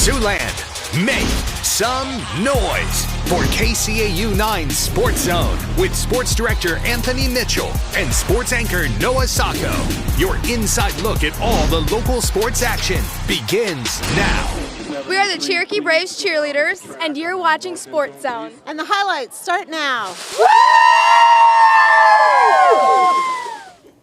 Siouxland, make some noise for KCAU-9 Sports Zone with Sports Director Anthony Mitchell and Sports Anchor Noah Sacco. Your inside look at all the local sports action begins now. We are the Cherokee Braves cheerleaders, and you're watching Sports Zone. And the highlights start now.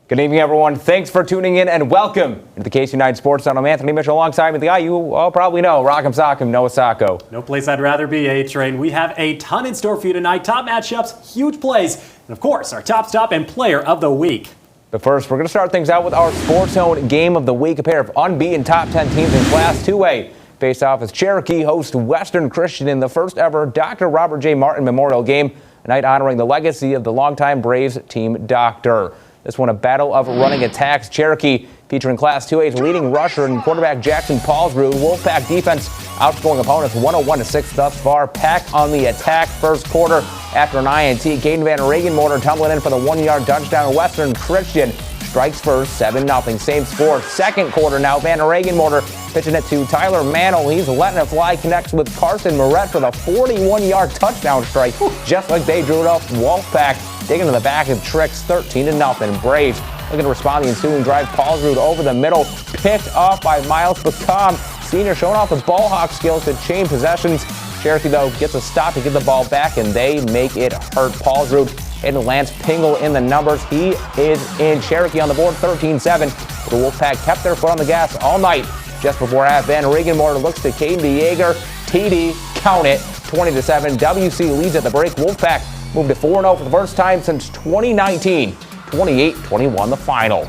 Good evening, everyone. Thanks for tuning in and welcome to the KCAU-9 Sports Zone. I'm Anthony Mitchell alongside with the guy you all probably know, Rock'em Sock'em, Noah Sacco. No place I'd rather be, A-Train. We have a ton in store for you tonight. Top matchups, huge plays, and of course, our top stop and player of the week. But first, we're going to start things out with our Sports Zone Game of the Week. A pair of unbeaten top 10 teams in Class 2A face off as Cherokee hosts Western Christian in the first ever Dr. Robert J. Martin Memorial Game, a night honoring the legacy of the longtime Braves team doctor. This one a battle of running attacks. Cherokee featuring Class 2A's leading rusher and quarterback Jackson Paulsrud. Wolfpack defense outscoring opponents 101-6 thus far. Pack on the attack first quarter after an INT. Caden Van Regenmotor tumbling in for the 1-yard touchdown. Western Christian strikes first 7-0. Same score. Second quarter now. Van Regenmotor pitching it to Tyler Mantle. He's letting it fly. Connects with Carson Moret for the 41-yard touchdown strike. Just like they drew it up. Wolfpack digging to the back of tricks 13-0. Braves looking to respond the ensuing drive. Paulsrud over the middle. Picked off by Miles Bacom. Senior showing off his ball hawk skills to chain possessions. Cherokee, though, gets a stop to get the ball back, and they make it hurt. Paulsrud and Lance Pingle in the numbers. He is in. Cherokee on the board, 13-7. The Wolfpack kept their foot on the gas all night. Just before half, Van Regenmotor looks to Caden DeJager. TD, count it, 20-7. WC leads at the break. Wolfpack moved to 4-0 for the first time since 2019. 28-21 the final.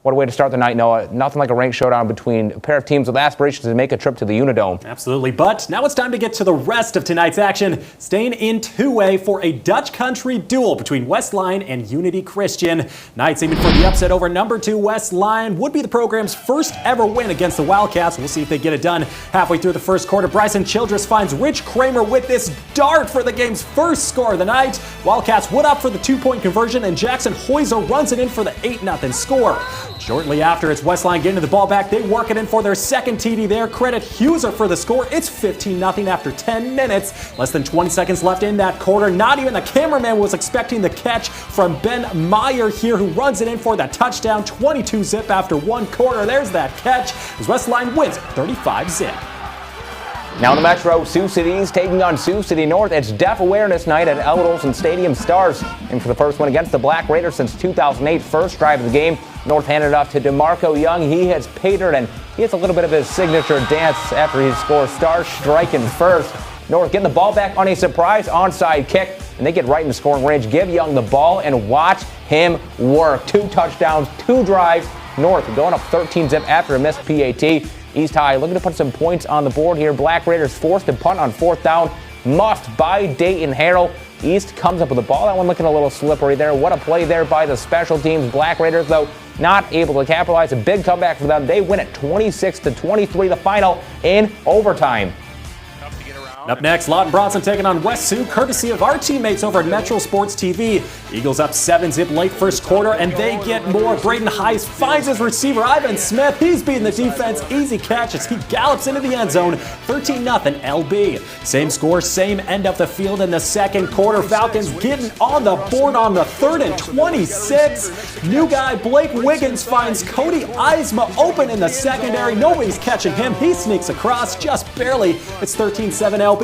What a way to start the night, Noah. Nothing like a ranked showdown between a pair of teams with aspirations to make a trip to the Unidome. Absolutely, but now it's time to get to the rest of tonight's action. Staying in 2A for a Dutch Country duel between West Lyon and Unity Christian. Knights aiming for the upset over number 2 West Lyon. Would be the program's first ever win against the Wildcats. We'll see if they get it done. Halfway through the first quarter, Bryson Childress finds Rich Kramer with this dart for the game's first score of the night. Wildcats would opt for the 2-point conversion, and Jackson Hoyser runs it in for the 8-0 score. Shortly after, it's West Lyon getting the ball back. They work it in for their second TD there. Credit Huser for the score. It's 15-0 after 10 minutes. Less than 20 seconds left in that quarter. Not even the cameraman was expecting the catch from Ben Meyer here, who runs it in for that touchdown. 22-zip after one quarter. There's that catch as West Lyon wins 35-zip. Now in the Metro, Sioux City is taking on Sioux City North. It's Deaf Awareness Night at Elwood Olson Stadium. Stars in for the first one against the Black Raiders since 2008. First drive of the game. North handed it off to DeMarco Young. He hits Pater, and he hits a little bit of his signature dance after he scores. Stars striking first. North getting the ball back on a surprise onside kick, and they get right in the scoring range. Give Young the ball and watch him work. 2 touchdowns, 2 drives. North going up 13-zip after a missed PAT. East High looking to put some points on the board here. Black Raiders forced to punt on 4th down. Must by Dayton Harrell. East comes up with the ball. That one looking a little slippery there. What a play there by the special teams. Black Raiders, though, not able to capitalize. A big comeback for them. They win it 26-23, the final in overtime. Up next, Lawton Bronson taking on West Sioux, courtesy of our teammates over at Metro Sports TV. Eagles up 7-zip late first quarter, and they get more. Braden Heiss finds his receiver, Ivan Smith. He's beating the defense. Easy catch as he gallops into the end zone. 13-0 LB. Same score, same end of the field in the second quarter. Falcons getting on the board on the 3rd and 26. New guy Blake Wiggins finds Cody Eisma open in the secondary. Nobody's catching him. He sneaks across just barely. It's 13-7 LB.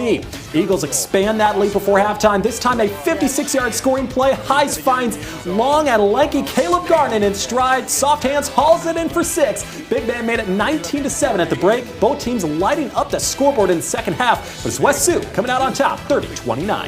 Eagles expand that lead before halftime. This time a 56-yard scoring play. Heiss finds long and lanky Caleb Garnett in stride. Soft hands hauls it in for 6. Big Man made it 19-7 at the break. Both teams lighting up the scoreboard in the second half. But it's West Sioux coming out on top, 30-29.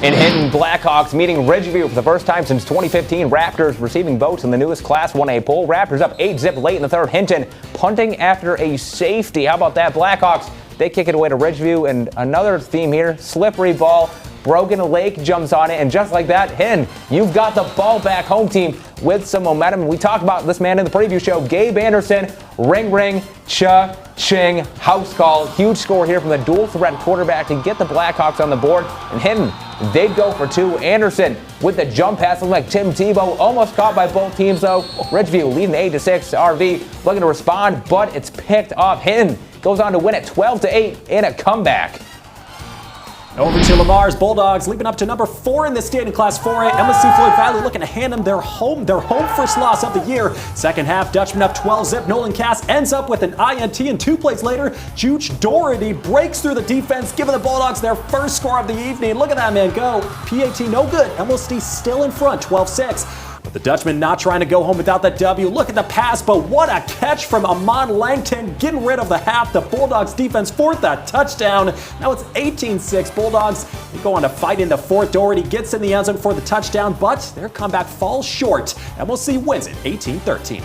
In Hinton, Blackhawks meeting Ridgeview for the first time since 2015. Raptors receiving votes in the newest Class 1A poll. Raptors up 8-zip late in the third. Hinton punting after a safety. How about that? Blackhawks, they kick it away to Ridgeview, and another theme here, slippery ball. Brogan Lake jumps on it, and just like that, Hinton, you've got the ball back. Home team with some momentum. We talked about this man in the preview show, Gabe Anderson. Ring, ring, cha-ching, house call. Huge score here from the dual threat quarterback to get the Blackhawks on the board. And Hinton, they'd go for 2. Anderson with the jump pass, looking like Tim Tebow. Almost caught by both teams, though. Ridgeview leading 8-6. RV looking to respond, but it's picked off. Hinton, goes on to win it 12-8 in a comeback. Over to Lamar's Bulldogs, leaping up to number 4 in the state in Class 4A. MSC Floyd Valley looking to hand them their home first loss of the year. Second half, Dutchman up 12-zip. Nolan Cass ends up with an INT, and 2 plays later, Juge Doherty breaks through the defense, giving the Bulldogs their first score of the evening. Look at that man go. PAT no good. MSD still in front, 12-6. But the Dutchman not trying to go home without that W. Look at the pass, but what a catch from Amon Langton, getting rid of the half. The Bulldogs defense fourth that touchdown. Now it's 18-6 Bulldogs. They go on to fight in the fourth. Doherty gets in the end zone for the touchdown, but their comeback falls short. MLC wins it 18-13.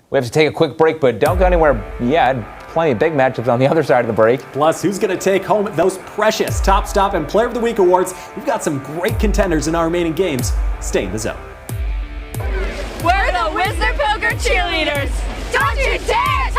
We have to take a quick break, but don't go anywhere yet. Plenty of big matchups on the other side of the break. Plus, who's going to take home those precious Top Stop and Player of the Week awards? We've got some great contenders in our remaining games. Stay in the zone. We're the Whistler Pilgrim cheerleaders. Don't you dare